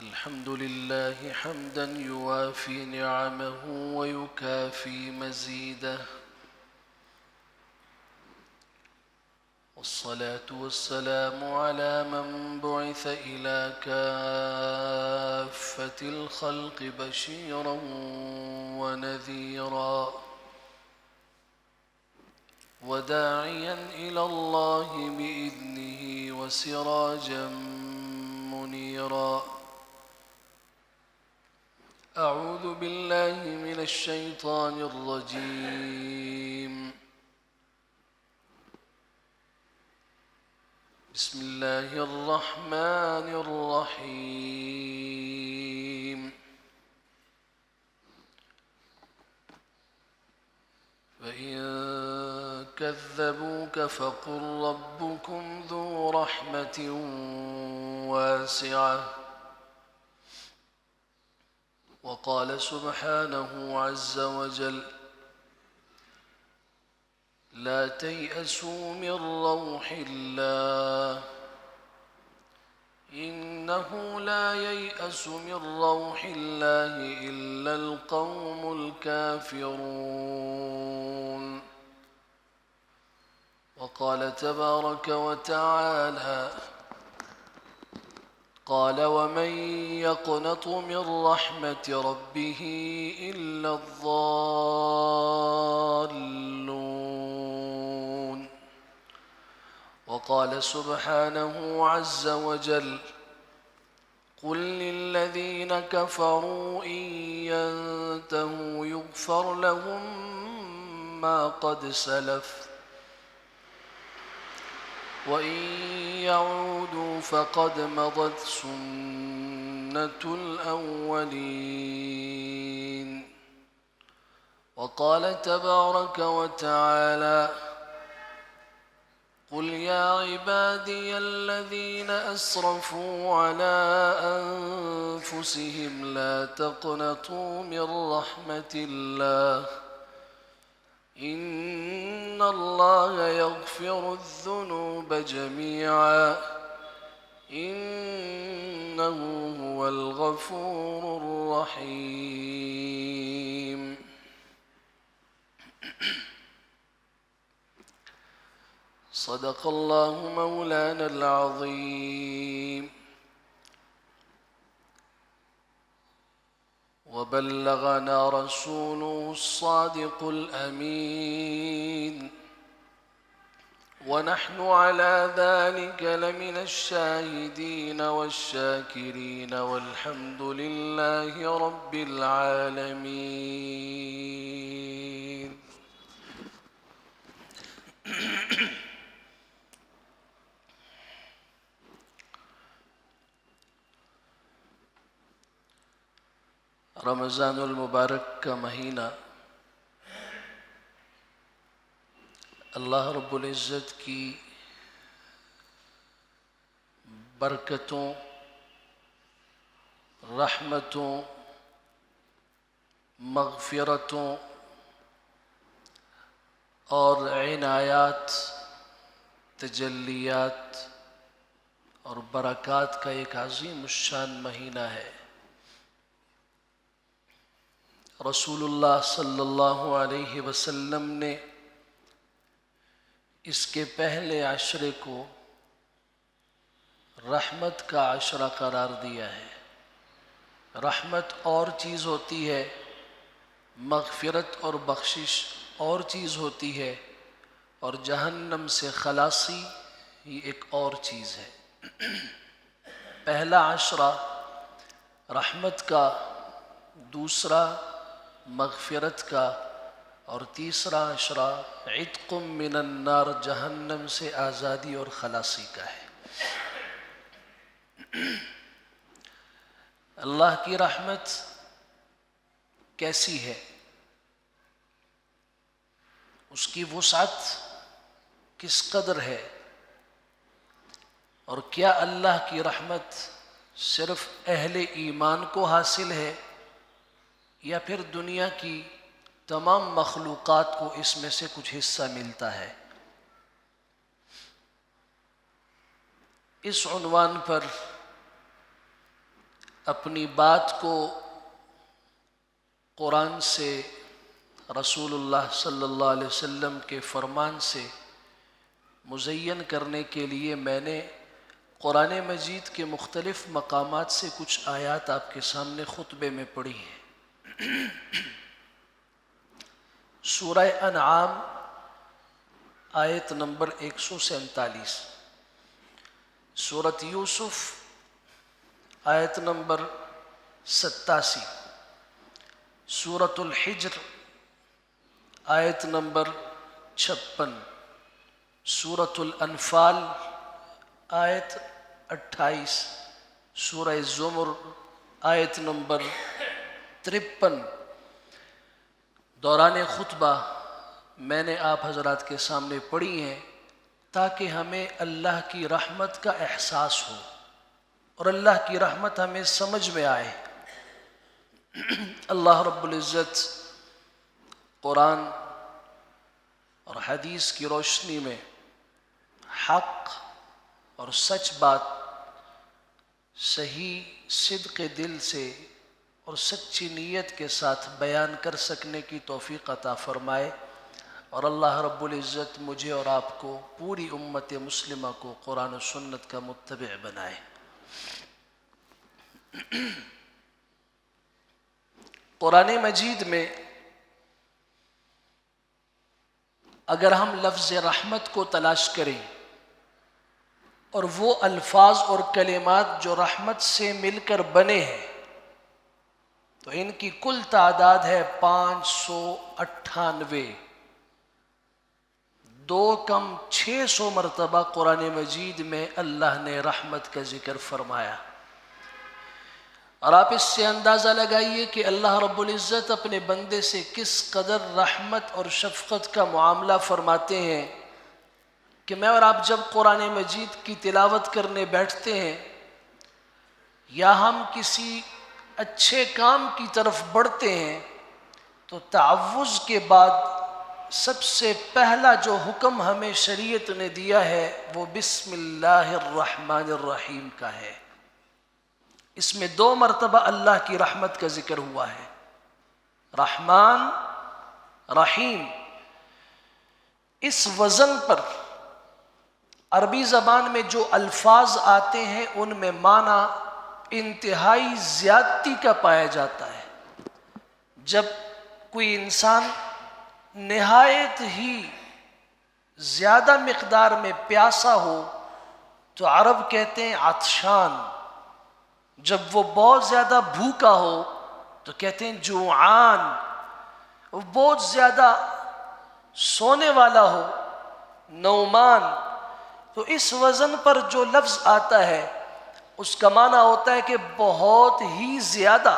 الحمد لله حمدا يوافي نعمه ويكافي مزيده، والصلاة والسلام على من بعث إلى كافة الخلق بشيرا ونذيرا وداعيا إلى الله بإذنه وسراجا منيرا. أعوذ بالله من الشيطان الرجيم. بسم الله الرحمن الرحيم. فإن كذبوك فقل ربكم ذو رحمة واسعة. وقال سبحانه عز وجل: لا تيأسوا من روح الله إنه لا ييأس من روح الله إلا القوم الكافرون. وقال تبارك وتعالى: قال ومن يقنط من رحمة ربه إلا الضالون. وقال سبحانه عز وجل: قل للذين كفروا إن ينتهوا يغفر لهم ما قد سلف وإن يعودوا فقد مضت سنة الأولين. وقال تبارك وتعالى: قل يا عبادي الذين أسرفوا على أنفسهم لا تقنطوا من رحمة الله إن الله يغفر الذنوب جميعا إنه هو الغفور الرحيم. صدق الله مولانا العظيم وبلغنا رسوله الصادق الأمين ونحن على ذلك لمن الشاهدين والشاكرين والحمد لله رب العالمين. رمضان المبارک کا مہینہ اللہ رب العزت کی برکتوں، رحمتوں، مغفرتوں اور عنایات، تجلیات اور برکات کا ایک عظیم الشان مہینہ ہے۔ رسول اللہ صلی اللہ علیہ وسلم نے اس کے پہلے عشرے کو رحمت کا عشرہ قرار دیا ہے۔ رحمت اور چیز ہوتی ہے، مغفرت اور بخشش اور چیز ہوتی ہے، اور جہنم سے خلاصی یہ ایک اور چیز ہے۔ پہلا عشرہ رحمت کا، دوسرا مغفرت کا، اور تیسرا عشرہ عتق من النار، جہنم سے آزادی اور خلاصی کا ہے۔ اللہ کی رحمت کیسی ہے؟ اس کی وسعت کس قدر ہے؟ اور کیا اللہ کی رحمت صرف اہل ایمان کو حاصل ہے یا پھر دنیا کی تمام مخلوقات کو اس میں سے کچھ حصہ ملتا ہے؟ اس عنوان پر اپنی بات کو قرآن سے، رسول اللہ صلی اللہ علیہ وسلم کے فرمان سے مزین کرنے کے لیے میں نے قرآن مجید کے مختلف مقامات سے کچھ آیات آپ کے سامنے خطبے میں پڑھی ہیں۔ سورہ انعام آیت نمبر 147، سورۃ یوسف آیت نمبر 87، سورۃ الحجر آیت نمبر 56، سورۃ الانفال آیت 28، سورہ زمر آیت نمبر 53۔ دوران خطبہ میں نے آپ حضرات کے سامنے پڑھی ہیں تاکہ ہمیں اللہ کی رحمت کا احساس ہو اور اللہ کی رحمت ہمیں سمجھ میں آئے۔ اللہ رب العزت قرآن اور حدیث کی روشنی میں حق اور سچ بات صحیح صدق دل سے اور سچی نیت کے ساتھ بیان کر سکنے کی توفیق عطا فرمائے، اور اللہ رب العزت مجھے اور آپ کو، پوری امت مسلمہ کو قرآن و سنت کا متبع بنائے۔ قرآن مجید میں اگر ہم لفظ رحمت کو تلاش کریں اور وہ الفاظ اور کلمات جو رحمت سے مل کر بنے ہیں تو ان کی کل تعداد ہے 598۔ 2 کم 600 مرتبہ قرآن مجید میں اللہ نے رحمت کا ذکر فرمایا، اور آپ اس سے اندازہ لگائیے کہ اللہ رب العزت اپنے بندے سے کس قدر رحمت اور شفقت کا معاملہ فرماتے ہیں کہ میں اور آپ جب قرآن مجید کی تلاوت کرنے بیٹھتے ہیں یا ہم کسی اچھے کام کی طرف بڑھتے ہیں تو تعوذ کے بعد سب سے پہلا جو حکم ہمیں شریعت نے دیا ہے وہ بسم اللہ الرحمن الرحیم کا ہے۔ اس میں 2 مرتبہ اللہ کی رحمت کا ذکر ہوا ہے، رحمان رحیم۔ اس وزن پر عربی زبان میں جو الفاظ آتے ہیں ان میں معنی انتہائی زیادتی کا پایا جاتا ہے۔ جب کوئی انسان نہایت ہی زیادہ مقدار میں پیاسا ہو تو عرب کہتے ہیں عطشان، جب وہ بہت زیادہ بھوکا ہو تو کہتے ہیں جوعان، وہ بہت زیادہ سونے والا ہو نومان۔ تو اس وزن پر جو لفظ آتا ہے اس کا معنی ہوتا ہے کہ بہت ہی زیادہ۔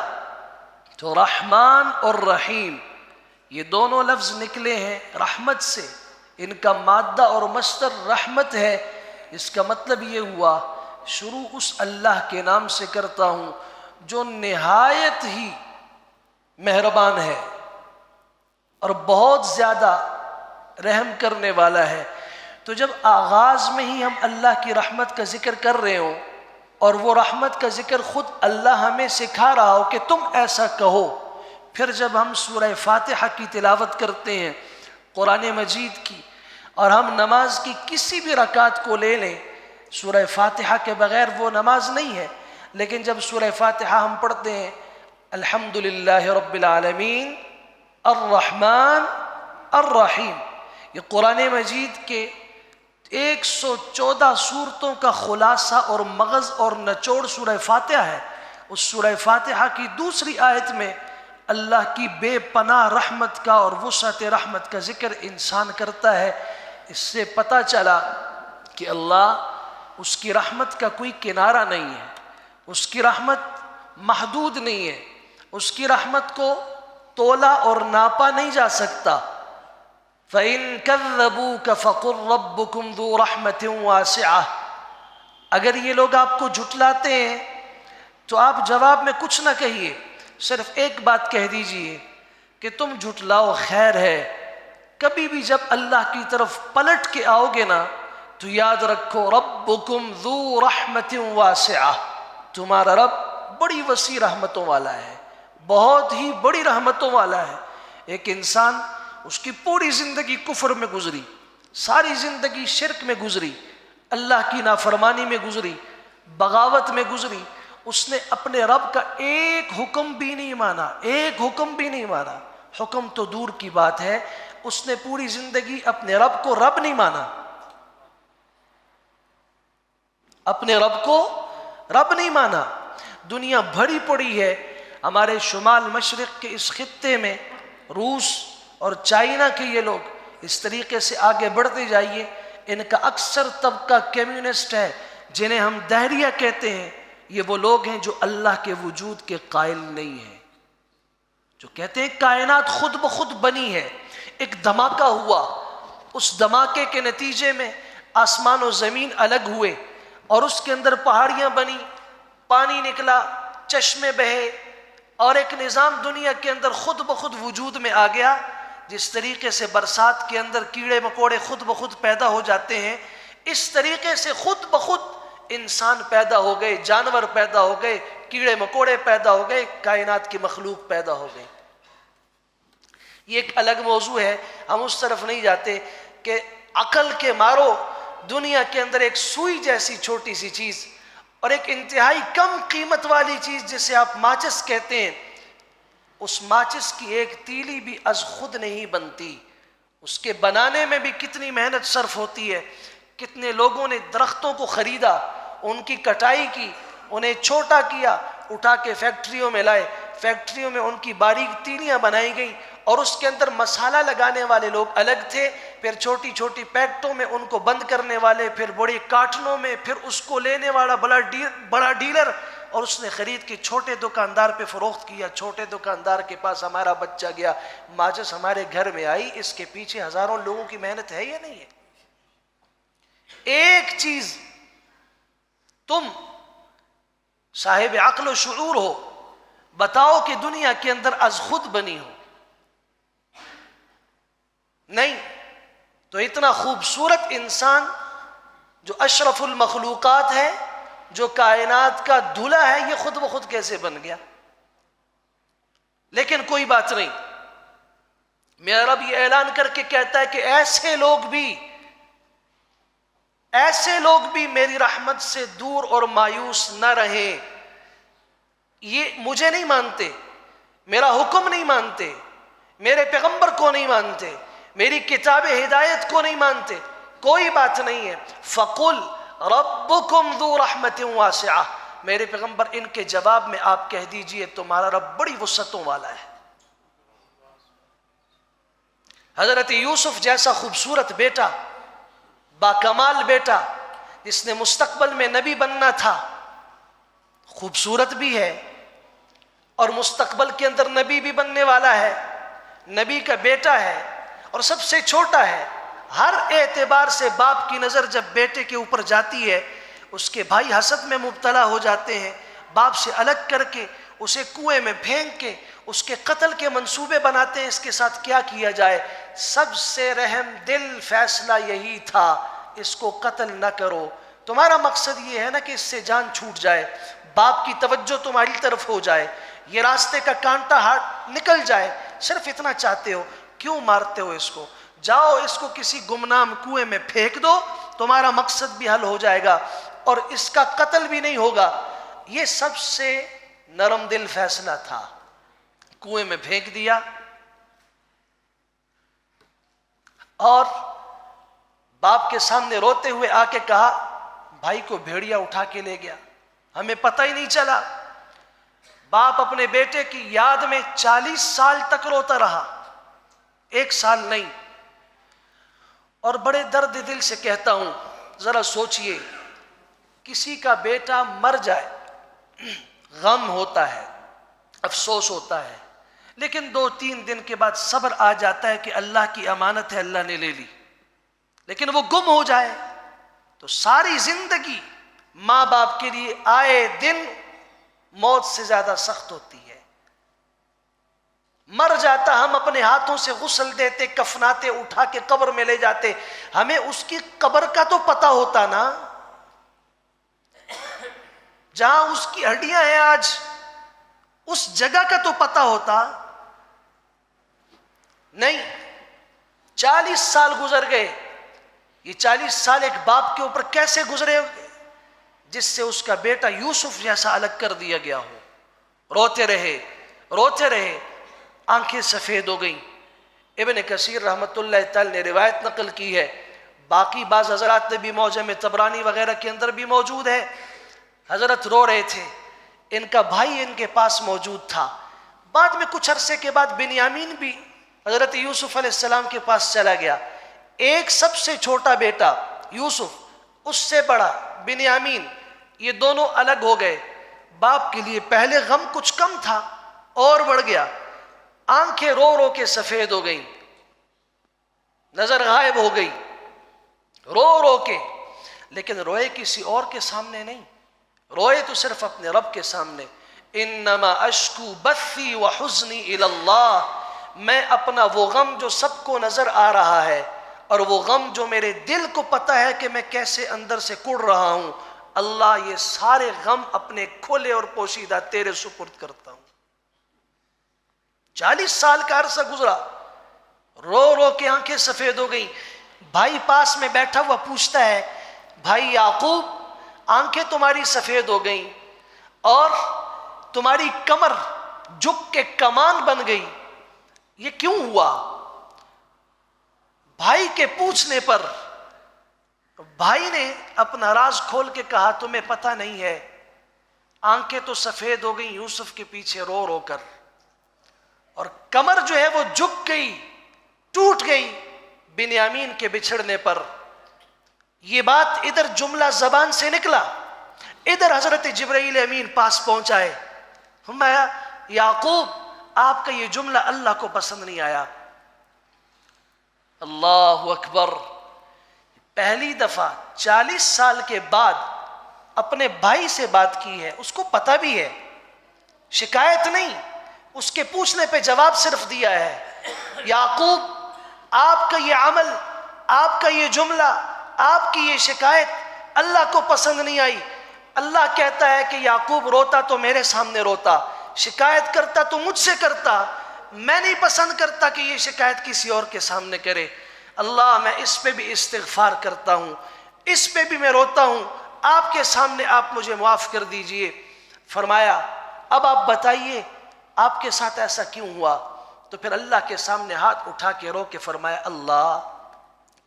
تو رحمان اور رحیم یہ دونوں لفظ نکلے ہیں رحمت سے، ان کا مادہ اور مصدر رحمت ہے۔ اس کا مطلب یہ ہوا شروع اس اللہ کے نام سے کرتا ہوں جو نہایت ہی مہربان ہے اور بہت زیادہ رحم کرنے والا ہے۔ تو جب آغاز میں ہی ہم اللہ کی رحمت کا ذکر کر رہے ہوں اور وہ رحمت کا ذکر خود اللہ ہمیں سکھا رہا ہو کہ تم ایسا کہو، پھر جب ہم سورہ فاتحہ کی تلاوت کرتے ہیں قرآن مجید کی، اور ہم نماز کی کسی بھی رکعت کو لے لیں، سورہ فاتحہ کے بغیر وہ نماز نہیں ہے، لیکن جب سورہ فاتحہ ہم پڑھتے ہیں الحمدللہ رب العالمین الرحمن الرحیم، یہ قرآن مجید کے 114 سورتوں کا خلاصہ اور مغز اور نچوڑ سورہ فاتحہ ہے۔ اس سورہ فاتحہ کی دوسری آیت میں اللہ کی بے پناہ رحمت کا اور وسعت رحمت کا ذکر انسان کرتا ہے۔ اس سے پتہ چلا کہ اللہ، اس کی رحمت کا کوئی کنارہ نہیں ہے، اس کی رحمت محدود نہیں ہے، اس کی رحمت کو تولا اور ناپا نہیں جا سکتا۔ فَإِن كَذَّبُوكَ فَقُلْ رَبُّكُمْ ذُو رَحْمَةٍ وَاسِعَةٍ، اگر یہ لوگ آپ کو جھٹلاتے ہیں تو آپ جواب میں کچھ نہ کہیے، صرف ایک بات کہہ دیجئے کہ تم جھٹلاؤ خیر ہے۔ کبھی بھی جب اللہ کی طرف پلٹ کے آؤ گے نا تو یاد رکھو ربکم ذو رحمت واسعہ، تمہارا رب بڑی وسیع رحمتوں والا ہے، بہت ہی بڑی رحمتوں والا ہے۔ ایک انسان، اس کی پوری زندگی کفر میں گزری، ساری زندگی شرک میں گزری، اللہ کی نافرمانی میں گزری، بغاوت میں گزری، اس نے اپنے رب کا ایک حکم بھی نہیں مانا، ایک حکم بھی نہیں مانا۔ حکم تو دور کی بات ہے، اس نے پوری زندگی اپنے رب کو رب نہیں مانا، اپنے رب کو رب نہیں مانا۔ دنیا بھری پڑی ہے ہمارے شمال مشرق کے اس خطے میں، روس اور چائنا کے یہ لوگ اس طریقے سے آگے بڑھتے جائیے، ان کا اکثر طبقہ کمیونسٹ ہے، جنہیں ہم دہریہ کہتے ہیں۔ یہ وہ لوگ ہیں جو اللہ کے وجود کے قائل نہیں ہیں، جو کہتے ہیں کائنات خود بخود بنی ہے، ایک دھماکہ ہوا، اس دھماکے کے نتیجے میں آسمان و زمین الگ ہوئے اور اس کے اندر پہاڑیاں بنی، پانی نکلا، چشمے بہے، اور ایک نظام دنیا کے اندر خود بخود وجود میں آ گیا۔ جس طریقے سے برسات کے اندر کیڑے مکوڑے خود بخود پیدا ہو جاتے ہیں، اس طریقے سے خود بخود انسان پیدا ہو گئے، جانور پیدا ہو گئے، کیڑے مکوڑے پیدا ہو گئے، کائنات کی مخلوق پیدا ہو گئی۔ یہ ایک الگ موضوع ہے، ہم اس طرف نہیں جاتے کہ عقل کے مارو دنیا کے اندر ایک سوئی جیسی چھوٹی سی چیز اور ایک انتہائی کم قیمت والی چیز جسے آپ ماچس کہتے ہیں، اس ماچس کی ایک تیلی بھی از خود نہیں بنتی، اس کے بنانے میں بھی کتنی محنت صرف ہوتی ہے۔ کتنے لوگوں نے درختوں کو خریدا، ان کی کٹائی کی، انہیں چھوٹا کیا، اٹھا کے فیکٹریوں میں لائے، فیکٹریوں میں ان کی باریک تیلیاں بنائی گئیں اور اس کے اندر مسالہ لگانے والے لوگ الگ تھے، پھر چھوٹی چھوٹی پیکٹوں میں ان کو بند کرنے والے، پھر بڑے کارٹنوں میں، پھر اس کو لینے والا بڑا ڈیلر، اور اس نے خرید کے چھوٹے دکاندار پہ فروخت کیا۔ چھوٹے دکاندار کے پاس ہمارا بچہ گیا، ماچس ہمارے گھر میں آئی، اس کے پیچھے ہزاروں لوگوں کی محنت ہے یا نہیں ہے؟ ایک چیز، تم صاحب عقل و شعور ہو، بتاؤ کہ دنیا کے اندر از خود بنی ہو؟ نہیں تو اتنا خوبصورت انسان جو اشرف المخلوقات ہے، جو کائنات کا دلہا ہے، یہ خود بخود کیسے بن گیا؟ لیکن کوئی بات نہیں، میرا رب یہ اعلان کر کے کہتا ہے کہ ایسے لوگ بھی میری رحمت سے دور اور مایوس نہ رہیں۔ یہ مجھے نہیں مانتے، میرا حکم نہیں مانتے، میرے پیغمبر کو نہیں مانتے، میری کتاب ہدایت کو نہیں مانتے، کوئی بات نہیں ہے۔ فَقُلْ رَبُّكُمْ ذُو رَحْمَةٍ وَاسِعَةٍ، میرے پیغمبر ان کے جواب میں آپ کہہ دیجئے تمہارا رب بڑی وسعتوں والا ہے۔ حضرت یوسف جیسا خوبصورت بیٹا، باکمال بیٹا، جس نے مستقبل میں نبی بننا تھا، خوبصورت بھی ہے اور مستقبل کے اندر نبی بھی بننے والا ہے، نبی کا بیٹا ہے اور سب سے چھوٹا ہے۔ ہر اعتبار سے باپ کی نظر جب بیٹے کے اوپر جاتی ہے، اس کے بھائی حسد میں مبتلا ہو جاتے ہیں، باپ سے الگ کر کے اسے کنویں میں پھینک کے اس کے قتل کے منصوبے بناتے ہیں، اس کے ساتھ کیا کیا جائے۔ سب سے رحم دل فیصلہ یہی تھا، اس کو قتل نہ کرو۔ تمہارا مقصد یہ ہے نا کہ اس سے جان چھوٹ جائے، باپ کی توجہ تمہاری طرف ہو جائے، یہ راستے کا کانٹا ہاتھ نکل جائے، صرف اتنا چاہتے ہو، کیوں مارتے ہو اس کو؟ جاؤ اس کو کسی گمنام کنویں میں پھینک دو، تمہارا مقصد بھی حل ہو جائے گا اور اس کا قتل بھی نہیں ہوگا۔ یہ سب سے نرم دل فیصلہ تھا، کنویں میں پھینک دیا اور باپ کے سامنے روتے ہوئے آ کے کہا، بھائی کو بھیڑیا اٹھا کے لے گیا، ہمیں پتہ ہی نہیں چلا۔ باپ اپنے بیٹے کی یاد میں 40 سال تک روتا رہا، 1 سال نہیں۔ اور بڑے درد دل سے کہتا ہوں، ذرا سوچئے، کسی کا بیٹا مر جائے، غم ہوتا ہے، افسوس ہوتا ہے، لیکن 2-3 دن کے بعد صبر آ جاتا ہے کہ اللہ کی امانت ہے، اللہ نے لے لی۔ لیکن وہ گم ہو جائے تو ساری زندگی ماں باپ کے لیے آئے دن موت سے زیادہ سخت ہوتی ہے۔ مر جاتا، ہم اپنے ہاتھوں سے غسل دیتے، کفناتے، اٹھا کے قبر میں لے جاتے، ہمیں اس کی قبر کا تو پتہ ہوتا نا۔ جہاں اس کی ہڈیاں ہیں آج، اس جگہ کا تو پتہ ہوتا نہیں۔ 40 سال گزر گئے، یہ 40 سال ایک باپ کے اوپر کیسے گزرے جس سے اس کا بیٹا یوسف جیسا الگ کر دیا گیا ہو؟ روتے رہے روتے رہے، آنکھیں سفید ہو گئیں۔ ابن کثیر رحمۃ اللہ تعالی نے روایت نقل کی ہے، باقی بعض حضرات نے بھی معجم طبرانی وغیرہ کے اندر بھی موجود ہے، حضرت رو رہے تھے، ان کا بھائی ان کے پاس موجود تھا۔ بعد میں کچھ عرصے کے بعد بنیامین بھی حضرت یوسف علیہ السلام کے پاس چلا گیا۔ ایک سب سے چھوٹا بیٹا یوسف، اس سے بڑا بنیامین، یہ دونوں الگ ہو گئے۔ باپ کے لیے پہلے غم کچھ کم تھا، اور بڑھ گیا، آنکھیں رو رو کے سفید ہو گئیں، نظر غائب ہو گئی، رو رو کے، لیکن روئے کسی اور کے سامنے نہیں، روئے تو صرف اپنے رب کے سامنے۔ انما اشکو بثی وحزنی الی اللہ، میں اپنا وہ غم جو سب کو نظر آ رہا ہے، اور وہ غم جو میرے دل کو پتہ ہے کہ میں کیسے اندر سے کڑ رہا ہوں، اللہ یہ سارے غم اپنے کھلے اور پوشیدہ تیرے سپرد کرتا ہوں۔ 40 سال کا عرصہ گزرا، رو رو کے آنکھیں سفید ہو گئیں۔ بھائی پاس میں بیٹھا ہوا پوچھتا ہے، بھائی یعقوب، آنکھیں تمہاری سفید ہو گئیں اور تمہاری کمر جھک کے کمان بن گئی، یہ کیوں ہوا؟ بھائی کے پوچھنے پر بھائی نے اپنا راز کھول کے کہا، تمہیں پتہ نہیں ہے، آنکھیں تو سفید ہو گئیں یوسف کے پیچھے رو رو کر، اور کمر جو ہے وہ جھک گئی، ٹوٹ گئی بنیامین کے بچھڑنے پر۔ یہ بات ادھر جملہ زبان سے نکلا، ادھر حضرت جبرائیل امین پاس پہنچائے، فرمایا یعقوب آپ کا یہ جملہ اللہ کو پسند نہیں آیا۔ اللہ اکبر، پہلی دفعہ 40 سال کے بعد اپنے بھائی سے بات کی ہے، اس کو پتہ بھی ہے، شکایت نہیں، اس کے پوچھنے پہ جواب صرف دیا ہے، یعقوب آپ کا یہ عمل، آپ کا یہ جملہ، آپ کی یہ شکایت اللہ کو پسند نہیں آئی۔ اللہ کہتا ہے کہ یعقوب روتا تو میرے سامنے روتا، شکایت کرتا تو مجھ سے کرتا، میں نہیں پسند کرتا کہ یہ شکایت کسی اور کے سامنے کرے۔ اللہ میں اس پہ بھی استغفار کرتا ہوں، اس پہ بھی میں روتا ہوں، آپ کے سامنے آپ مجھے معاف کر دیجئے۔ فرمایا اب آپ بتائیے آپ کے ساتھ ایسا کیوں ہوا؟ تو پھر اللہ کے سامنے ہاتھ اٹھا کے رو کے فرمایا، اللہ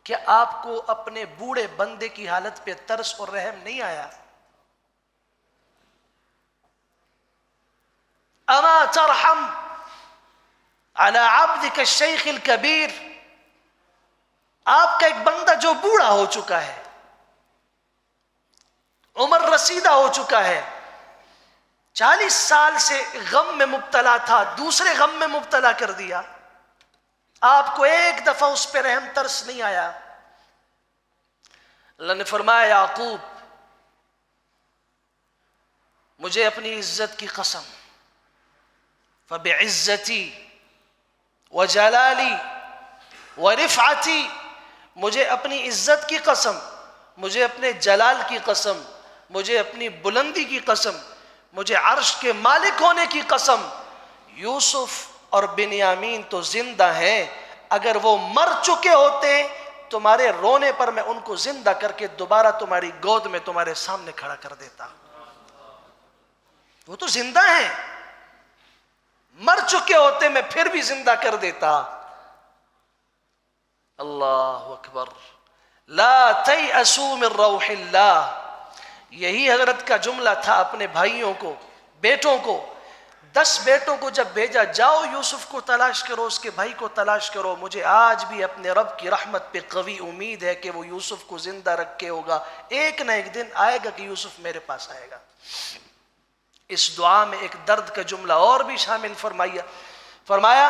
کیا آپ کو اپنے بوڑھے بندے کی حالت پہ ترس اور رحم نہیں آیا؟ اما ترحم علی عبدک الشیخ الکبیر، آپ کا ایک بندہ جو بوڑھا ہو چکا ہے، عمر رسیدہ ہو چکا ہے، 40 سال سے غم میں مبتلا تھا، دوسرے غم میں مبتلا کر دیا، آپ کو ایک دفعہ اس پہ رحم ترس نہیں آیا؟ اللہ نے فرمایا یعقوب مجھے اپنی عزت کی قسم، فبعزتی وجلالی ورفعتی، مجھے اپنی عزت کی قسم، مجھے اپنے جلال کی قسم، مجھے اپنی بلندی کی قسم، مجھے عرش کے مالک ہونے کی قسم، یوسف اور بنیامین تو زندہ ہیں، اگر وہ مر چکے ہوتے تمہارے رونے پر میں ان کو زندہ کر کے دوبارہ تمہاری گود میں تمہارے سامنے کھڑا کر دیتا۔ وہ تو زندہ ہیں، مر چکے ہوتے میں پھر بھی زندہ کر دیتا۔ اللہ اکبر، لا تیأسوا من روح اللہ، یہی حضرت کا جملہ تھا اپنے بھائیوں کو، بیٹوں کو، 10 بیٹوں کو جب بھیجا، جاؤ یوسف کو تلاش کرو، اس کے بھائی کو تلاش کرو، مجھے آج بھی اپنے رب کی رحمت پہ قوی امید ہے کہ وہ یوسف کو زندہ رکھے ہوگا، ایک نہ ایک دن آئے گا کہ یوسف میرے پاس آئے گا۔ اس دعا میں ایک درد کا جملہ اور بھی شامل فرمایا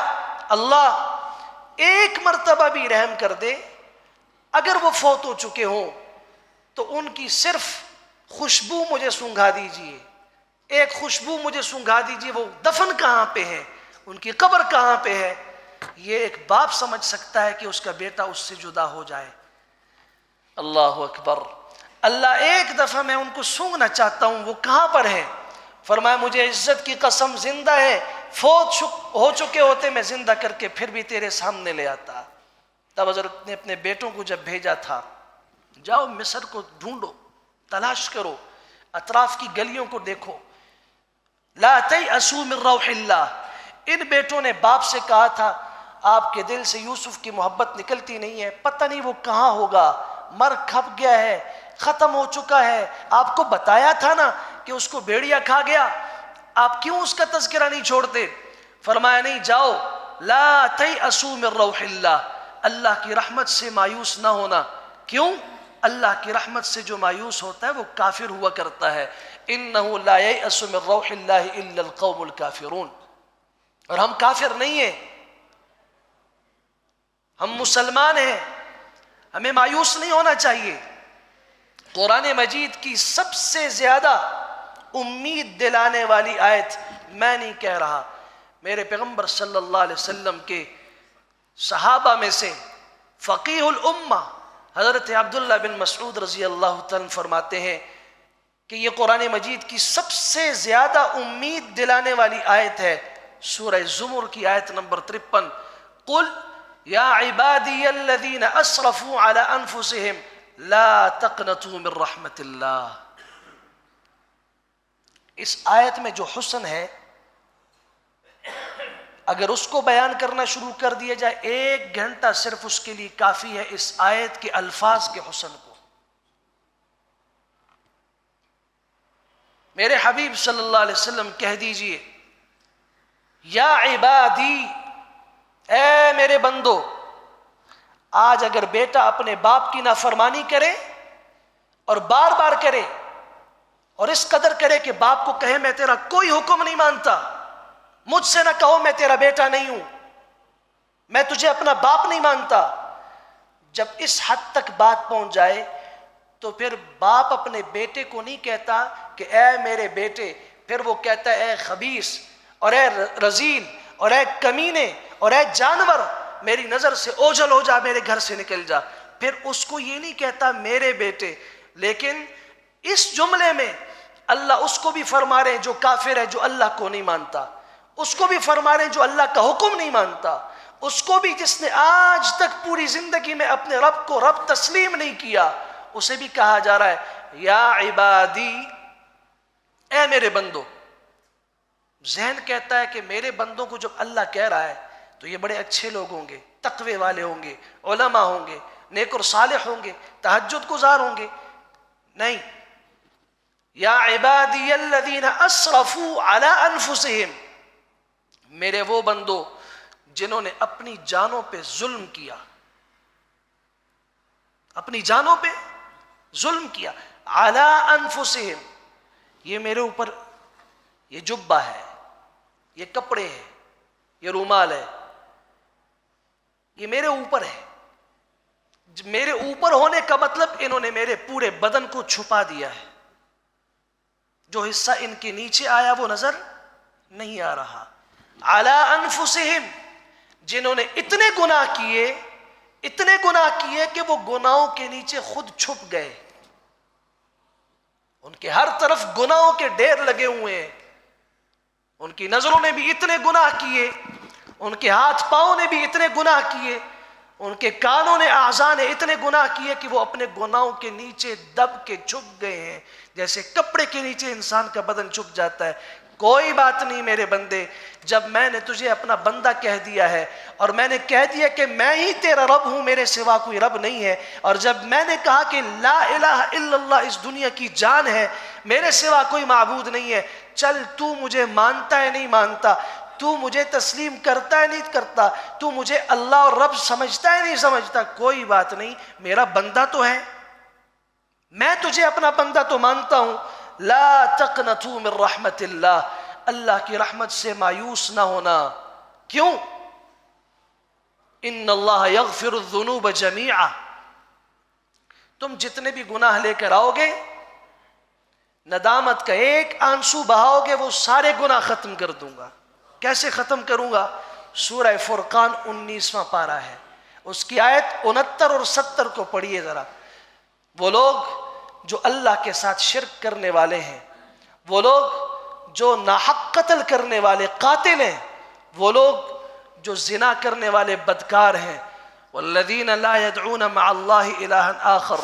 اللہ ایک مرتبہ بھی رحم کر دے، اگر وہ فوت ہو چکے ہوں تو ان کی صرف خوشبو مجھے سونگھا دیجئے، ایک خوشبو مجھے سونگھا دیجئے، وہ دفن کہاں پہ ہے، ان کی قبر کہاں پہ ہے، یہ ایک باپ سمجھ سکتا ہے کہ اس کا بیٹا اس سے جدا ہو جائے۔ اللہ اکبر، اللہ ایک دفعہ میں ان کو سونگنا چاہتا ہوں، وہ کہاں پر ہیں؟ فرمایا مجھے عزت کی قسم زندہ ہے، فوت ہو چکے ہوتے میں زندہ کر کے پھر بھی تیرے سامنے لے آتا۔ تب حضرت نے اپنے بیٹوں کو جب بھیجا تھا، جاؤ مصر کو ڈھونڈو، تلاش کرو، اطراف کی گلیوں کو دیکھو، لا تیأسوا من روح اللہ۔ ان بیٹوں نے باپ سے کہا تھا آپ کے دل سے یوسف کی محبت نکلتی نہیں ہے، پتہ نہیں وہ کہاں ہوگا، مر کھپ گیا ہے، ختم ہو چکا ہے، آپ کو بتایا تھا نا کہ اس کو بھیڑیا کھا گیا، آپ کیوں اس کا تذکرہ نہیں چھوڑتے؟ فرمایا نہیں، جاؤ، لا تیأسوا من روح اللہ، اللہ کی رحمت سے مایوس نہ ہونا۔ کیوں؟ اللہ کی رحمت سے جو مایوس ہوتا ہے وہ کافر ہوا کرتا ہے۔ انہ لا ییأس من روح اللہ الا القوم الکافرون۔ اور ہم کافر نہیں ہیں، ہم مسلمان ہیں، ہمیں مایوس نہیں ہونا چاہیے۔ قرآن مجید کی سب سے زیادہ امید دلانے والی آیت میں نہیں کہہ رہا، میرے پیغمبر صلی اللہ علیہ وسلم کے صحابہ میں سے فقیہ الامہ حضرت عبداللہ بن مسعود رضی اللہ تعالیٰ فرماتے ہیں کہ یہ قرآن مجید کی سب سے زیادہ امید دلانے والی آیت ہے، سورہ زمر کی آیت نمبر 53۔ قل یا عبادی الذین اسرفوا علی انفسہم لا تقنطوا من رحمت اللہ۔ اس آیت میں جو حسن ہے، اگر اس کو بیان کرنا شروع کر دیا جائے 1 گھنٹہ صرف اس کے لیے کافی ہے، اس آیت کے الفاظ کے حسن کو۔ میرے حبیب صلی اللہ علیہ وسلم کہہ دیجئے یا عبادی، اے میرے بندو، آج اگر بیٹا اپنے باپ کی نافرمانی کرے اور بار بار کرے اور اس قدر کرے کہ باپ کو کہے میں تیرا کوئی حکم نہیں مانتا، مجھ سے نہ کہو میں تیرا بیٹا نہیں ہوں، میں تجھے اپنا باپ نہیں مانتا، جب اس حد تک بات پہنچ جائے تو پھر باپ اپنے بیٹے کو نہیں کہتا کہ اے میرے بیٹے، پھر وہ کہتا ہے اے خبیث اور اے رذیل اور اے کمینے اور اے جانور، میری نظر سے اوجھل ہو جا، میرے گھر سے نکل جا۔ پھر اس کو یہ نہیں کہتا میرے بیٹے، لیکن اس جملے میں اللہ اس کو بھی فرما رہے ہیں جو کافر ہے، جو اللہ کو نہیں مانتا، اس کو بھی فرما رہے ہیں جو اللہ کا حکم نہیں مانتا، اس کو بھی جس نے آج تک پوری زندگی میں اپنے رب کو رب تسلیم نہیں کیا، اسے بھی کہا جا رہا ہے یا عبادی، اے میرے بندو۔ ذہن کہتا ہے کہ میرے بندوں کو جب اللہ کہہ رہا ہے تو یہ بڑے اچھے لوگ ہوں گے، تقوی والے ہوں گے، علماء ہوں گے، نیک اور صالح ہوں گے، تہجد گزار ہوں گے۔ نہیں، یا عبادی الذین اسرفوا علی انفسہم، میرے وہ بندو جنہوں نے اپنی جانوں پہ ظلم کیا، اپنی جانوں پہ ظلم کیا۔ علی انفسہم، یہ میرے اوپر یہ جبہ ہے، یہ کپڑے ہیں، یہ رومال ہے، یہ میرے اوپر ہے۔ میرے اوپر ہونے کا مطلب انہوں نے میرے پورے بدن کو چھپا دیا ہے، جو حصہ ان کے نیچے آیا وہ نظر نہیں آ رہا۔ علی انفسہم، جنہوں نے اتنے گناہ کیے کہ وہ گناہوں کے نیچے خود چھپ گئے، ان کے ہر طرف گناہوں کے ڈھیر لگے ہوئے ہیں، ان کی نظروں نے بھی اتنے گناہ کیے، ان کے ہاتھ پاؤں نے بھی اتنے گناہ کیے، ان کے کانوں نے، اعضاء نے اتنے گناہ کیے کہ وہ اپنے گناہوں کے نیچے دب کے چھپ گئے ہیں، جیسے کپڑے کے نیچے انسان کا بدن چھپ جاتا ہے۔ کوئی بات نہیں میرے بندے، جب میں نے تجھے اپنا بندہ کہہ دیا ہے اور میں نے کہہ دیا کہ میں ہی تیرا رب ہوں، میرے سوا کوئی رب نہیں ہے، اور جب میں نے کہا کہ لا الہ الا اللہ اس دنیا کی جان ہے، میرے سوا کوئی معبود نہیں ہے، چل تو مجھے مانتا ہے نہیں مانتا، تو مجھے تسلیم کرتا ہے نہیں کرتا، تو مجھے اللہ اور رب سمجھتا ہے نہیں سمجھتا، کوئی بات نہیں، میرا بندہ تو ہے، میں تجھے اپنا بندہ تو مانتا ہوں۔ لا تقنطوا من رحمت اللہ، اللہ کی رحمت سے مایوس نہ ہونا۔ کیوں؟ ان اللہ یغفر الذنوب جمیعا، تم جتنے بھی گناہ لے کر آؤ گے، ندامت کا ایک آنسو بہاؤ گے، وہ سارے گناہ ختم کر دوں گا۔ کیسے ختم کروں گا؟ سورہ فرقان 19واں پارہ ہے، اس کی آیت 69 اور 70 کو پڑھیے ذرا۔ وہ لوگ جو اللہ کے ساتھ شرک کرنے والے ہیں، وہ لوگ جو ناحق قتل کرنے والے قاتل ہیں، وہ لوگ جو زنا کرنے والے بدکار ہیں. والذین لا يدعون مع اللہ الہا آخر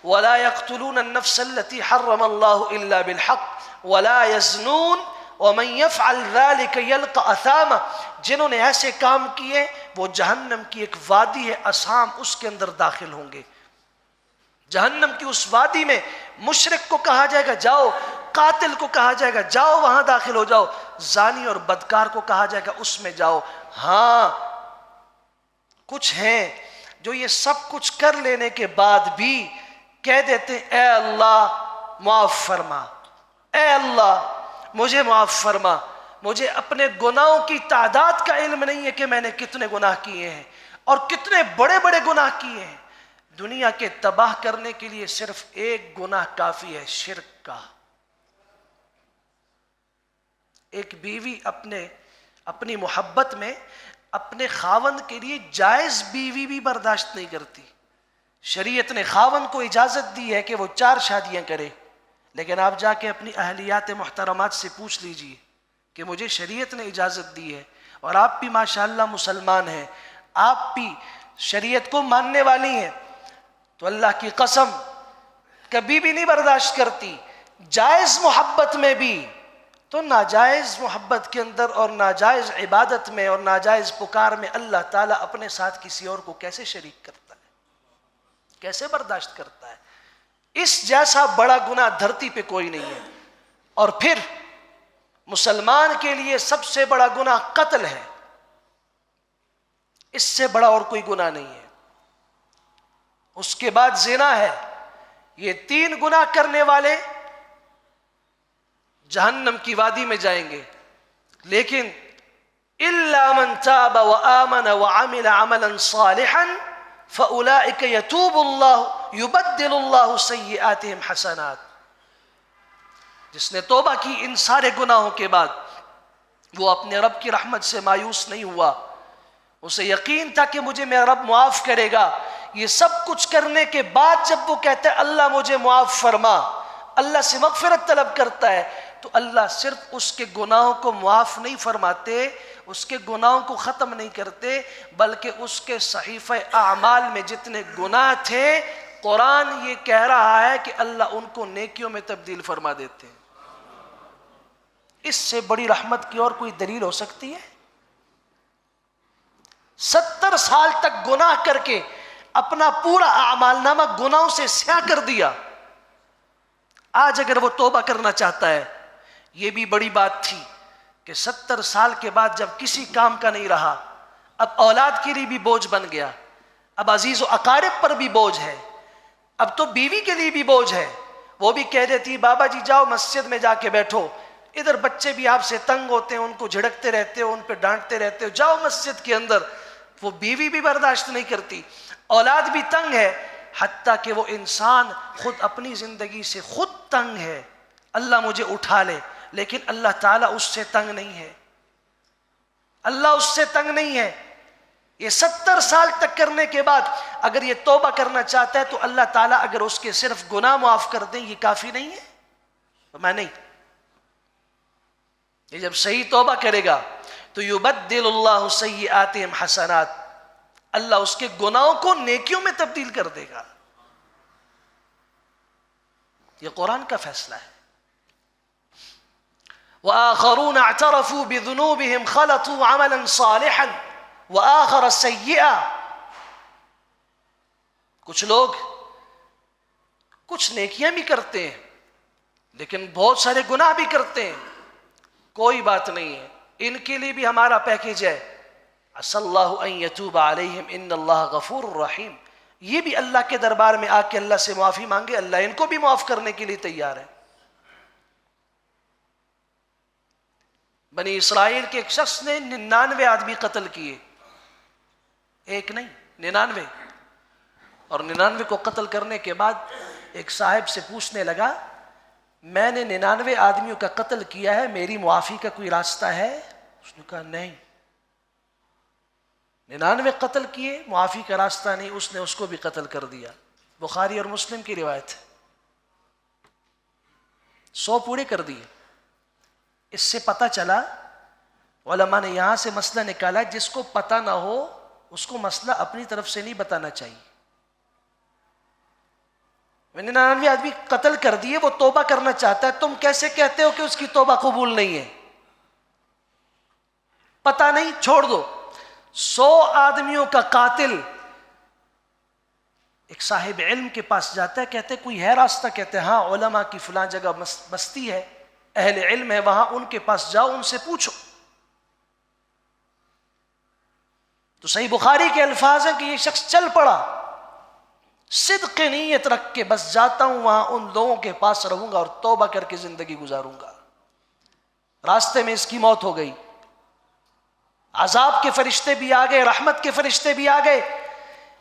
ولا يقتلون النفس التي حرم اللہ الا بالحق ولا يزنون ومن يفعل ذلك يلقى اثاما. جنہوں نے ایسے کام کیے وہ جہنم کی ایک وادی ہے اسام، اس کے اندر داخل ہوں گے. جہنم کی اس وادی میں مشرک کو کہا جائے گا جاؤ، قاتل کو کہا جائے گا جاؤ وہاں داخل ہو جاؤ، زانی اور بدکار کو کہا جائے گا اس میں جاؤ. ہاں کچھ ہیں جو یہ سب کچھ کر لینے کے بعد بھی کہہ دیتے ہیں اے اللہ معاف فرما، اے اللہ مجھے معاف فرما. مجھے اپنے گناہوں کی تعداد کا علم نہیں ہے کہ میں نے کتنے گناہ کیے ہیں اور کتنے بڑے بڑے گناہ کیے ہیں. دنیا کے تباہ کرنے کے لیے صرف ایک گناہ کافی ہے، شرک کا. ایک بیوی اپنی محبت میں اپنے خاوند کے لیے جائز بیوی بھی برداشت نہیں کرتی. شریعت نے خاوند کو اجازت دی ہے کہ وہ 4 شادیاں کرے، لیکن آپ جا کے اپنی اہلیات محترمات سے پوچھ لیجئے کہ مجھے شریعت نے اجازت دی ہے، اور آپ بھی ماشاءاللہ مسلمان ہیں، آپ بھی شریعت کو ماننے والی ہیں، تو اللہ کی قسم کبھی بھی نہیں برداشت کرتی. جائز محبت میں بھی تو ناجائز محبت کے اندر اور ناجائز عبادت میں اور ناجائز پکار میں اللہ تعالیٰ اپنے ساتھ کسی اور کو کیسے شریک کرتا ہے، کیسے برداشت کرتا ہے؟ اس جیسا بڑا گناہ دھرتی پہ کوئی نہیں ہے. اور پھر مسلمان کے لیے سب سے بڑا گناہ قتل ہے، اس سے بڑا اور کوئی گناہ نہیں ہے. اس کے بعد زنا ہے. یہ 3 گناہ کرنے والے جہنم کی وادی میں جائیں گے. لیکن الا من تاب وآمن وعمل عملا صالحا فاولئک یتوب اللہ یبدل اللہ سیئاتہم حسنات. جس نے توبہ کی ان سارے گناہوں کے بعد، وہ اپنے رب کی رحمت سے مایوس نہیں ہوا، اسے یقین تھا کہ مجھے میرا رب معاف کرے گا. یہ سب کچھ کرنے کے بعد جب وہ کہتا ہے اللہ مجھے معاف فرما، اللہ سے مغفرت طلب کرتا ہے، تو اللہ صرف اس کے گناہوں کو معاف نہیں فرماتے، اس کے گناہوں کو ختم نہیں کرتے، بلکہ اس کے صحیفہ اعمال میں جتنے گناہ تھے قرآن یہ کہہ رہا ہے کہ اللہ ان کو نیکیوں میں تبدیل فرما دیتے ہیں. اس سے بڑی رحمت کی اور کوئی دلیل ہو سکتی ہے؟ 70 سال تک گناہ کر کے اپنا پورا اعمال نامہ گناہوں سے سیاہ کر دیا. آج اگر وہ توبہ کرنا چاہتا ہے، یہ بھی بڑی بات تھی کہ 70 سال کے بعد جب کسی کام کا نہیں رہا، اب اولاد کے لیے بھی بوجھ بن گیا، اب عزیز و اقارب پر بھی بوجھ ہے، اب تو بیوی کے لیے بھی بوجھ ہے. وہ بھی کہہ دیتی بابا جی جاؤ مسجد میں جا کے بیٹھو، ادھر بچے بھی آپ سے تنگ ہوتے ہیں، ان کو جھڑکتے رہتے ہو، ان پہ ڈانٹتے رہتے ہو، جاؤ مسجد کے اندر. وہ بیوی بھی برداشت نہیں کرتی، اولاد بھی تنگ ہے، حتیٰ کہ وہ انسان خود اپنی زندگی سے خود تنگ ہے. اللہ مجھے اٹھا لے، لیکن اللہ تعالیٰ اس سے تنگ نہیں ہے، اللہ اس سے تنگ نہیں ہے. یہ 70 سال تک کرنے کے بعد اگر یہ توبہ کرنا چاہتا ہے تو اللہ تعالیٰ اگر اس کے صرف گناہ معاف کر دیں یہ کافی نہیں ہے؟ میں نہیں. یہ جب صحیح توبہ کرے گا تو یبدل اللہ سیئاتہم حسنات، اللہ اس کے گناہوں کو نیکیوں میں تبدیل کر دے گا. یہ قرآن کا فیصلہ ہے. وآخرون اعترفوا بذنوبهم خلطوا عملا صالحا وآخر سیئا. کچھ لوگ کچھ نیکیاں بھی کرتے ہیں لیکن بہت سارے گناہ بھی کرتے ہیں، کوئی بات نہیں ہے، ان کے لیے بھی ہمارا پیکیج ہے. عسى اللہ ان یتوب علیہم ان اللہ غفور رحیم. یہ بھی اللہ کے دربار میں آ کے اللہ سے معافی مانگے، اللہ ان کو بھی معاف کرنے کے لیے تیار ہے. بنی اسرائیل کے ایک شخص نے 99 آدمی قتل کیے، ایک نہیں 99. اور 99 کو قتل کرنے کے بعد ایک صاحب سے پوچھنے لگا میں نے 99 آدمیوں کا قتل کیا ہے، میری معافی کا کوئی راستہ ہے؟ اس نے کہا نہیں. 99 قتل کیے، معافی کا راستہ نہیں. اس نے اس کو بھی قتل کر دیا. بخاری اور مسلم کی روایت ہے. 100 پورے کر دیے. اس سے پتہ چلا، علماء نے یہاں سے مسئلہ نکالا، جس کو پتہ نہ ہو اس کو مسئلہ اپنی طرف سے نہیں بتانا چاہیے. 99 آدمی قتل کر دیے، وہ توبہ کرنا چاہتا ہے، تم کیسے کہتے ہو کہ اس کی توبہ قبول نہیں ہے؟ پتہ نہیں، چھوڑ دو. 100 آدمیوں کا قاتل ایک صاحب علم کے پاس جاتا ہے، کہتے کوئی ہے راستہ؟ کہتے ہاں، علماء کی فلاں جگہ بستی ہے، اہل علم ہے وہاں، ان کے پاس جاؤ، ان سے پوچھو. تو صحیح بخاری کے الفاظ ہیں کہ یہ شخص چل پڑا، صدق نیت رکھ کے، بس جاتا ہوں وہاں، ان لوگوں کے پاس رہوں گا اور توبہ کر کے زندگی گزاروں گا. راستے میں اس کی موت ہو گئی. عذاب کے فرشتے بھی آ گئے، رحمت کے فرشتے بھی آ گئے،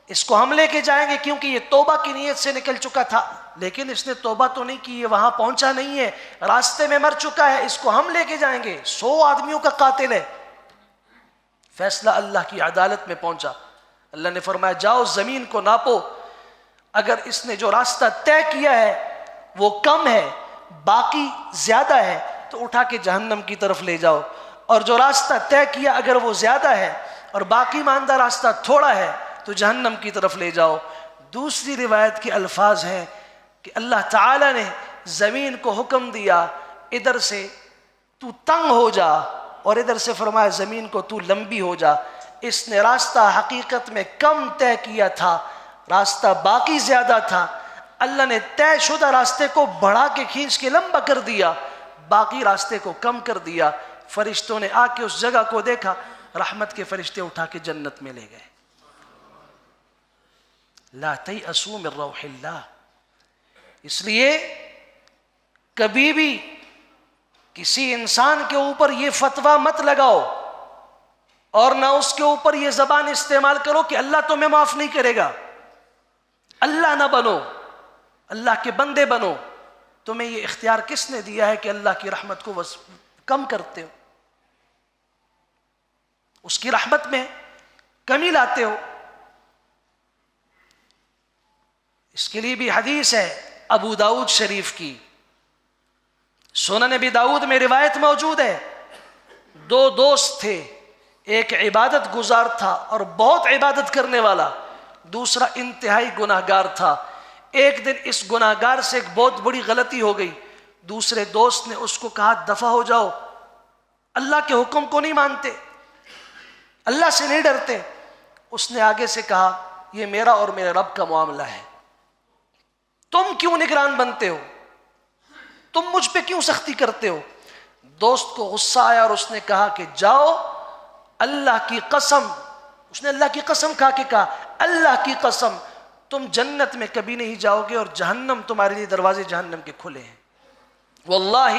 اس کو ہم لے کے جائیں گے کیونکہ یہ توبہ کی نیت سے نکل چکا تھا، لیکن اس نے توبہ تو نہیں کی، یہ وہاں پہنچا نہیں ہے، راستے میں مر چکا ہے، اس کو ہم لے کے جائیں گے. 100 آدمیوں کا قاتل ہے. فیصلہ اللہ کی عدالت میں پہنچا. اللہ نے فرمایا جاؤ زمین کو ناپو، اگر اس نے جو راستہ طے کیا ہے وہ کم ہے، باقی زیادہ ہے، تو اٹھا کے جہنم کی طرف لے جاؤ، اور جو راستہ طے کیا اگر وہ زیادہ ہے اور باقی ماندہ راستہ تھوڑا ہے تو جہنم کی طرف لے جاؤ. دوسری روایت کے الفاظ ہیں کہ اللہ تعالی نے زمین کو حکم دیا ادھر سے تو تنگ ہو جا، اور ادھر سے فرمایا زمین کو تو لمبی ہو جا. اس نے راستہ حقیقت میں کم طے کیا تھا، راستہ باقی زیادہ تھا. اللہ نے طے شدہ راستے کو بڑھا کے کھینچ کے لمبا کر دیا، باقی راستے کو کم کر دیا. فرشتوں نے آ کے اس جگہ کو دیکھا، رحمت کے فرشتے اٹھا کے جنت میں لے گئے. لا تیأسوا من روح اللہ. اس لیے کبھی بھی کسی انسان کے اوپر یہ فتویٰ مت لگاؤ، اور نہ اس کے اوپر یہ زبان استعمال کرو کہ اللہ تمہیں معاف نہیں کرے گا. اللہ نہ بنو، اللہ کے بندے بنو. تمہیں یہ اختیار کس نے دیا ہے کہ اللہ کی رحمت کو کم کرتے ہو، اس کی رحمت میں کمی لاتے ہو؟ اس کے لیے بھی حدیث ہے ابو داؤد شریف کی، سنن ابی داؤد میں روایت موجود ہے. 2 دوست تھے، ایک عبادت گزار تھا اور بہت عبادت کرنے والا، دوسرا انتہائی گناہگار تھا. ایک دن اس گناہگار سے ایک بہت بڑی غلطی ہو گئی. دوسرے دوست نے اس کو کہا دفع ہو جاؤ، اللہ کے حکم کو نہیں مانتے، اللہ سے نہیں ڈرتے. اس نے آگے سے کہا یہ میرا اور میرے رب کا معاملہ ہے، تم کیوں نگران بنتے ہو، تم مجھ پہ کیوں سختی کرتے ہو؟ دوست کو غصہ آیا اور اس نے کہا کہ جاؤ، اللہ کی قسم، اس نے اللہ کی قسم کھا کے کہا اللہ کی قسم تم جنت میں کبھی نہیں جاؤ گے، اور جہنم تمہارے لیے دروازے جہنم کے کھلے ہیں. واللہ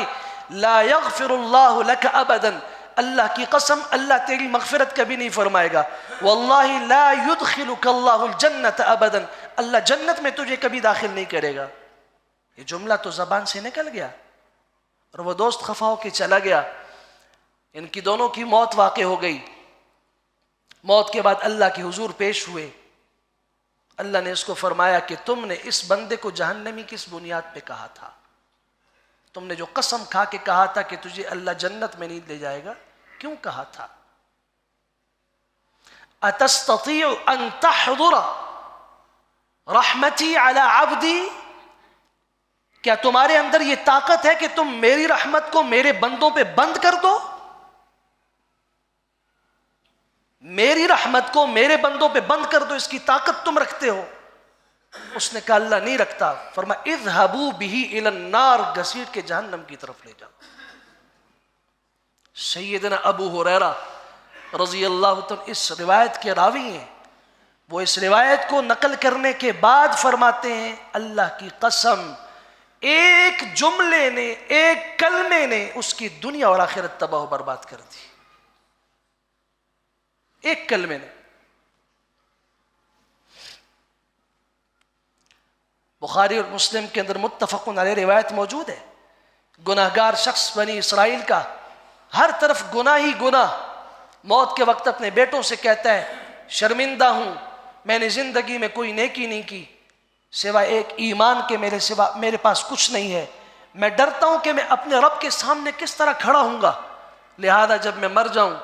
لا یغفر اللہ لک ابدا، اللہ کی قسم اللہ تیری مغفرت کبھی نہیں فرمائے گا. واللہ لا یدخلک اللہ الجنت ابدا، اللہ جنت میں تجھے کبھی داخل نہیں کرے گا. یہ جملہ تو زبان سے نکل گیا اور وہ دوست خفا ہو کے چلا گیا. ان کی دونوں کی موت واقع ہو گئی. موت کے بعد اللہ کے حضور پیش ہوئے. اللہ نے اس کو فرمایا کہ تم نے اس بندے کو جہنمی کس بنیاد پہ کہا تھا؟ تم نے جو قسم کھا کے کہا تھا کہ تجھے اللہ جنت میں نہیں لے جائے گا، کیوں کہا تھا؟ اتستطيع ان تحضر رحمتی علی عبدی، کیا تمہارے اندر یہ طاقت ہے کہ تم میری رحمت کو میرے بندوں پہ بند کر دو؟ میری رحمت کو میرے بندوں پہ بند کر دو، اس کی طاقت تم رکھتے ہو؟ اس نے کہا اللہ نہیں رکھتا. فرمایا اذهبوا به الى النار، گھسیٹ کے جہنم کی طرف لے جاؤ. سیدنا ابو ہریرہ رضی اللہ عنہ اس روایت کے راوی ہیں. وہ اس روایت کو نقل کرنے کے بعد فرماتے ہیں اللہ کی قسم ایک جملے نے، ایک کلمے نے اس کی دنیا اور آخرت تباہ و برباد کر دی. ایک کلمے نے. بخاری اور مسلم کے اندر متفق علیہ روایت موجود ہے. گناہگار شخص بنی اسرائیل کا، ہر طرف گناہ ہی گناہ، موت کے وقت اپنے بیٹوں سے کہتا ہے شرمندہ ہوں، میں نے زندگی میں کوئی نیکی نہیں کی سوائے ایک ایمان کے، میرے پاس کچھ نہیں ہے. میں ڈرتا ہوں کہ میں اپنے رب کے سامنے کس طرح کھڑا ہوں گا، لہذا جب میں مر جاؤں،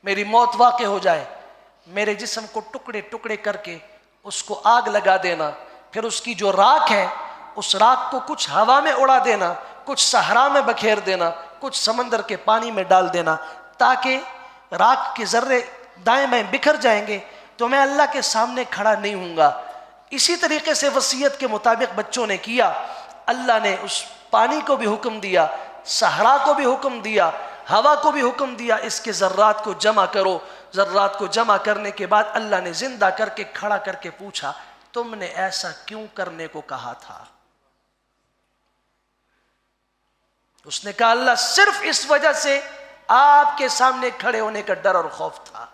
میری موت واقع ہو جائے، میرے جسم کو ٹکڑے ٹکڑے کر کے اس کو آگ لگا دینا، پھر اس کی جو راکھ ہے اس راکھ کو کچھ ہوا میں اڑا دینا، کچھ صحرا میں بکھیر دینا، کچھ سمندر کے پانی میں ڈال دینا، تاکہ راکھ کے ذرے دائیں بائیں بکھر جائیں گے تو میں اللہ کے سامنے کھڑا نہیں ہوں گا۔ اسی طریقے سے وصیت کے مطابق بچوں نے کیا۔ اللہ نے اس پانی کو بھی حکم دیا، صحرا کو بھی حکم دیا، ہوا کو بھی حکم دیا، اس کے ذرات کو جمع کرو۔ ذرات کو جمع کرنے کے بعد اللہ نے زندہ کر کے کھڑا کر کے پوچھا، تم نے ایسا کیوں کرنے کو کہا تھا؟ اس نے کہا اللہ صرف اس وجہ سے آپ کے سامنے کھڑے ہونے کا ڈر اور خوف تھا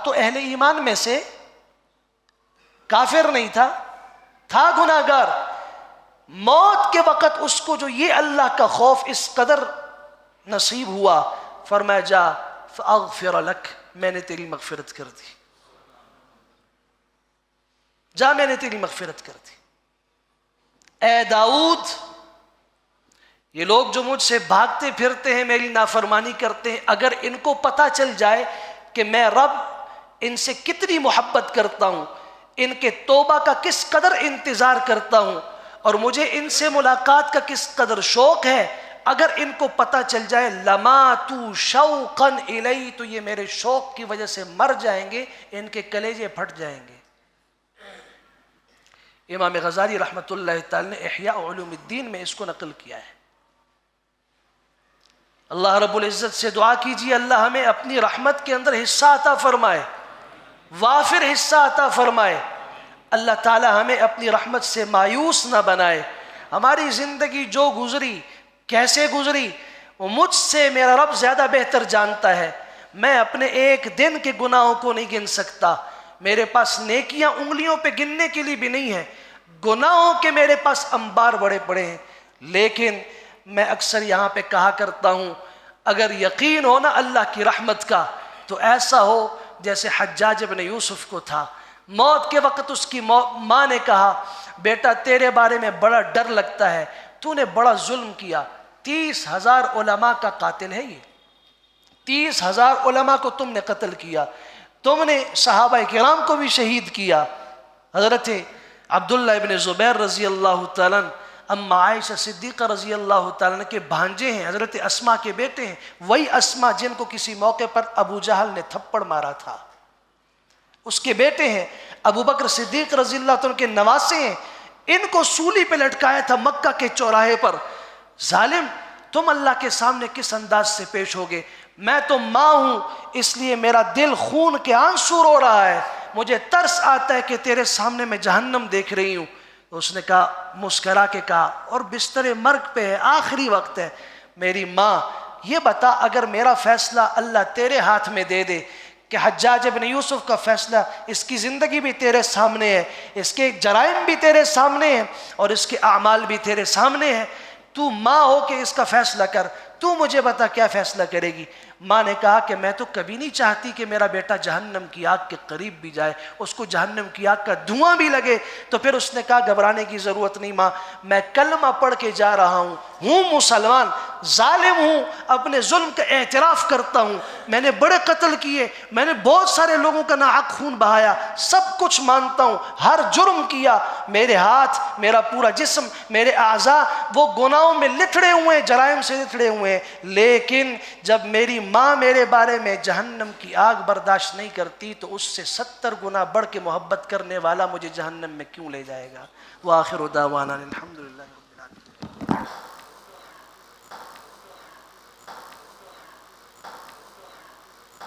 تو اہل ایمان میں سے، کافر نہیں تھا گناہگار۔ موت کے وقت اس کو جو یہ اللہ کا خوف اس قدر نصیب ہوا، فرمایا جا فاغفر لک، میں نے تیری مغفرت کر دی، جا میں نے تیری مغفرت کر دی۔ اے داؤد، یہ لوگ جو مجھ سے بھاگتے پھرتے ہیں، میری نافرمانی کرتے ہیں، اگر ان کو پتہ چل جائے کہ میں رب ان سے کتنی محبت کرتا ہوں، ان کے توبہ کا کس قدر انتظار کرتا ہوں، اور مجھے ان سے ملاقات کا کس قدر شوق ہے، اگر ان کو پتہ چل جائے لماتوا شوقا الی، تو یہ میرے شوق کی وجہ سے مر جائیں گے، ان کے کلیجے پھٹ جائیں گے۔ امام غزالی رحمۃ اللہ تعالی نے احیاء علوم الدین میں اس کو نقل کیا ہے۔ اللہ رب العزت سے دعا کیجیے اللہ ہمیں اپنی رحمت کے اندر حصہ عطا فرمائے، وافر حصہ عطا فرمائے۔ اللہ تعالی ہمیں اپنی رحمت سے مایوس نہ بنائے۔ ہماری زندگی جو گزری، کیسے گزری، وہ مجھ سے میرا رب زیادہ بہتر جانتا ہے۔ میں اپنے ایک دن کے گناہوں کو نہیں گن سکتا، میرے پاس نیکیاں انگلیوں پہ گننے کے لیے بھی نہیں ہیں، گناہوں کے میرے پاس انبار بڑے پڑے ہیں۔ لیکن میں اکثر یہاں پہ کہا کرتا ہوں، اگر یقین ہو نا اللہ کی رحمت کا، تو ایسا ہو جیسے حجاج ابن یوسف کو تھا۔ موت کے وقت اس کی ماں نے کہا، بیٹا تیرے بارے میں بڑا ڈر لگتا ہے، تو نے بڑا ظلم کیا، 30,000 علماء کا قاتل ہے یہ، 30,000 علماء کو تم نے قتل کیا، تم نے صحابہ کرام کو بھی شہید کیا۔ حضرت عبداللہ ابن زبیر رضی اللہ تعالیٰ عنہ، اما عائشہ صدیقہ رضی اللہ تعالیٰ عنہ کے بھانجے ہیں، حضرت اسماء کے بیٹے ہیں، وہی اسماء جن کو کسی موقع پر ابو جہل نے تھپڑ مارا تھا، اس کے بیٹے ہیں۔ ابو بکر صدیق رضی اللہ عنہ کے نواسے ہیں، ان کو سولی پہ لٹکایا تھا مکہ کے چوراہے پر۔ ظالم، تم اللہ کے سامنے کس انداز سے پیش ہوگے؟ میں تو ماں ہوں، اس لیے میرا دل خون کے آنسو رو رہا ہے، مجھے ترس آتا ہے کہ تیرے سامنے میں جہنم دیکھ رہی ہوں۔ اس نے کہا، مسکرا کے کہا، اور بستر مرگ پہ ہے، آخری وقت ہے، میری ماں یہ بتا، اگر میرا فیصلہ اللہ تیرے ہاتھ میں دے دے کہ حجاج ابن یوسف کا فیصلہ، اس کی زندگی بھی تیرے سامنے ہے، اس کے جرائم بھی تیرے سامنے ہیں، اور اس کے اعمال بھی تیرے سامنے ہیں، تو ماں ہو کے اس کا فیصلہ کر، تو مجھے بتا کیا فیصلہ کرے گی؟ ماں نے کہا کہ میں تو کبھی نہیں چاہتی کہ میرا بیٹا جہنم کی آگ کے قریب بھی جائے، اس کو جہنم کی آگ کا دھواں بھی لگے۔ تو پھر اس نے کہا گھبرانے کی ضرورت نہیں ماں، میں کلمہ پڑھ کے جا رہا ہوں مسلمان، ظالم ہوں، اپنے ظلم کا اعتراف کرتا ہوں، میں نے بڑے قتل کیے، میں نے بہت سارے لوگوں کا ناحق خون بہایا، سب کچھ مانتا ہوں، ہر جرم کیا، میرے ہاتھ، میرا پورا جسم، میرے اعضاء وہ گناہوں میں لتھڑے ہوئے ہیں، جرائم سے لتھڑے ہوئے ہیں، لیکن جب میری ماں میرے بارے میں جہنم کی آگ برداشت نہیں کرتی تو اس سے 70 گنا بڑھ کے محبت کرنے والا مجھے جہنم میں کیوں لے جائے گا؟ وآخر دعوانا الحمدللہ رب العالمین۔